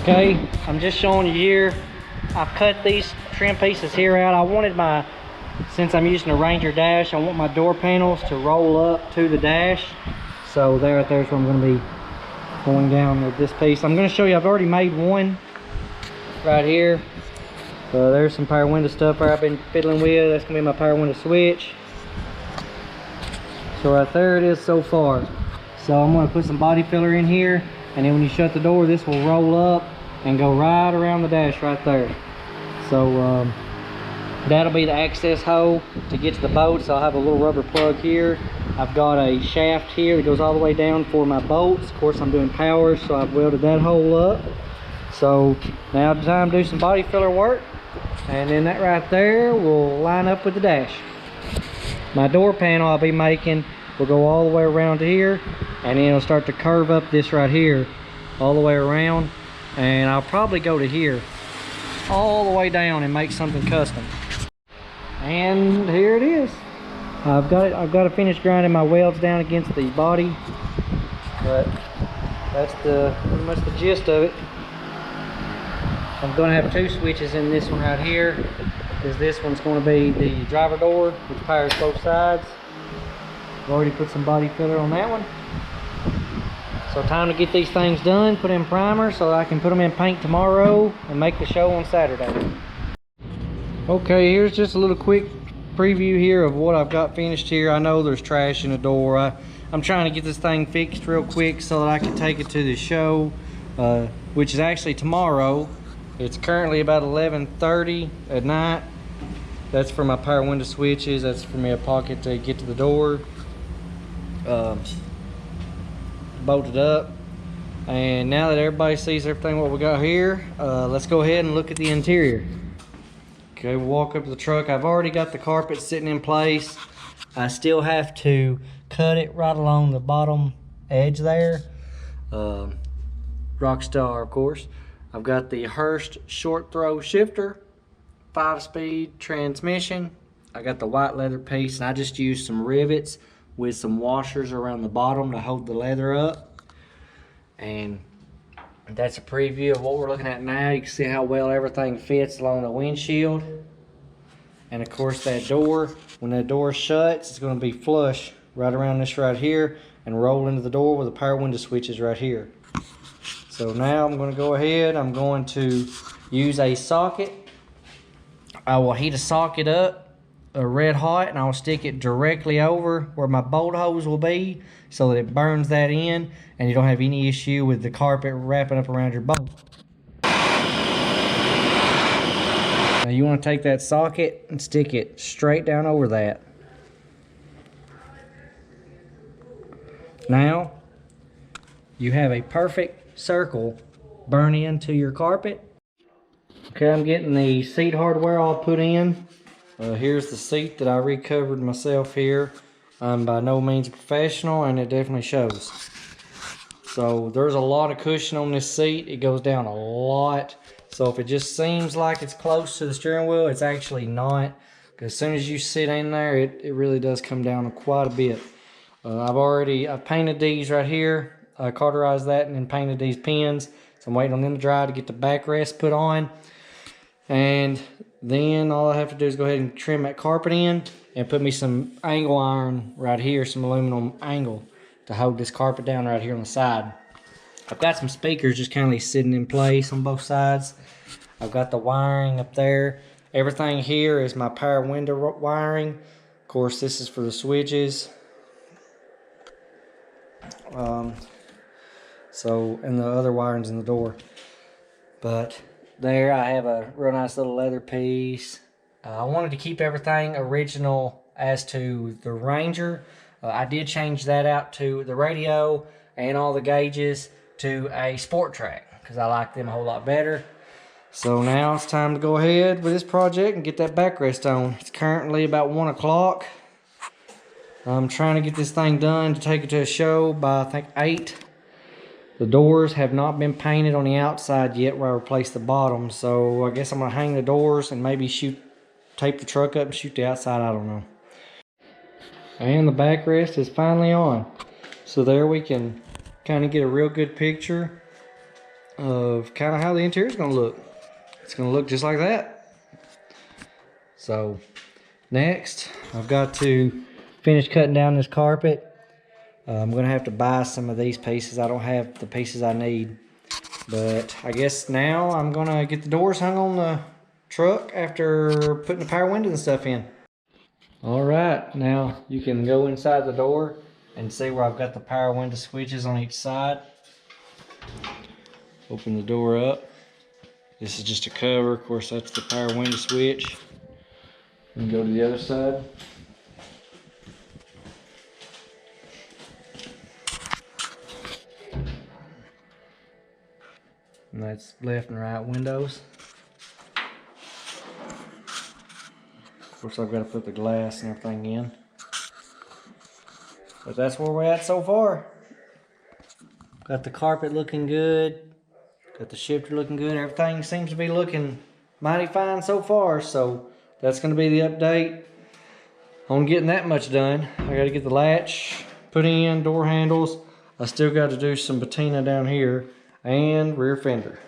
Okay, I'm just showing you here. I've cut these trim pieces here out. I wanted my, since I'm using a Ranger dash, I want my door panels to roll up to the dash. So there's where I'm going to be going down with this piece. I'm going to show you, I've already made one right here. There's some power window stuff there I've been fiddling with. That's going to be my power window switch. So right there it is so far. So I'm going to put some body filler in here, and then when you shut the door, this will roll up and go right around the dash right there. So that'll be the access hole to get to the bolts. I'll have a little rubber plug here. I've got a shaft here that goes all the way down for my bolts. Of course, I'm doing power, so I've welded that hole up. So now it's time to do some body filler work, and then that right there will line up with the dash. My door panel I'll be making will go all the way around here, and then it'll start to curve up this right here all the way around, and I'll probably go to here all the way down and make something custom. And here it is. I've got to finish grinding my welds down against the body, but that's pretty much the gist of it. I'm going to have two switches in this one right here, because this one's going to be the driver door, which powers both sides. I've already put some body filler on that one. So time to get these things done, put in primer so I can put them in paint tomorrow and make the show on Saturday. Okay, here's just a little quick preview here of what I've got finished here. I know there's trash in the door. I'm trying to get this thing fixed real quick so that I can take it to the show, which is actually tomorrow. It's currently about 11:30 at night. That's for my power window switches. That's for me a pocket to get to the door. Bolted up. And now that everybody sees everything what we got here, let's go ahead and look at the interior. Okay, we'll walk up to the truck. I've already got the carpet sitting in place. I still have to cut it right along the bottom edge there. Rockstar, of course. I've got the Hurst short throw shifter, 5-speed transmission. I got the white leather piece, and I just used some rivets with some washers around the bottom to hold the leather up. And that's a preview of what we're looking at now. You can see how well everything fits along the windshield. And of course that door, when that door shuts, it's going to be flush right around this right here and roll into the door with the power window switches right here. So now I'm going to go ahead, I'm going to use a socket. I will heat a socket up red hot, and I'll stick it directly over where my bolt holes will be so that it burns that in and you don't have any issue with the carpet wrapping up around your bolt. Now you want to take that socket and stick it straight down over that. Now you have a perfect circle burn into your carpet. Okay, I'm getting the seat hardware all put in. Here's the seat that I recovered myself here. I'm by no means a professional, and it definitely shows. So there's a lot of cushion on this seat. It goes down a lot. So if it just seems like it's close to the steering wheel, it's actually not. Because as soon as you sit in there, it really does come down quite a bit. I've painted these right here. I cauterized that and then painted these pins. So I'm waiting on them to dry to get the backrest put on. And then all I have to do is go ahead and trim that carpet in and put me some angle iron right here, some aluminum angle to hold this carpet down right here on the side. I've got some speakers just kind of sitting in place on both sides. I've got the wiring up there. Everything here is my power window wiring. Of course, this is for the switches. And the other wiring's in the door. But there I have a real nice little leather piece. I wanted to keep everything original as to the Ranger. I did change that out to the radio and all the gauges to a Sport Track because I like them a whole lot better. So now it's time to go ahead with this project and get that backrest on. It's currently about 1 o'clock. I'm trying to get this thing done to take it to a show by I think 8. The doors have not been painted on the outside yet where I replaced the bottom, so I guess I'm going to hang the doors and maybe tape the truck up and shoot the outside, I don't know. And the backrest is finally on. So there we can kind of get a real good picture of kind of how the interior is going to look. It's going to look just like that. So next, I've got to finish cutting down this carpet. I'm going to have to buy some of these pieces. I don't have the pieces I need. But I guess now I'm going to get the doors hung on the truck after putting the power windows and stuff in. Alright, now you can go inside the door and see where I've got the power window switches on each side. Open the door up. This is just a cover. Of course, that's the power window switch. And go to the other side. And that's left and right windows. Of course, I've got to put the glass and everything in. But that's where we're at so far. Got the carpet looking good. Got the shifter looking good. Everything seems to be looking mighty fine so far. So that's going to be the update on getting that much done. I got to get the latch put in, door handles. I still got to do some patina down here and rear fender.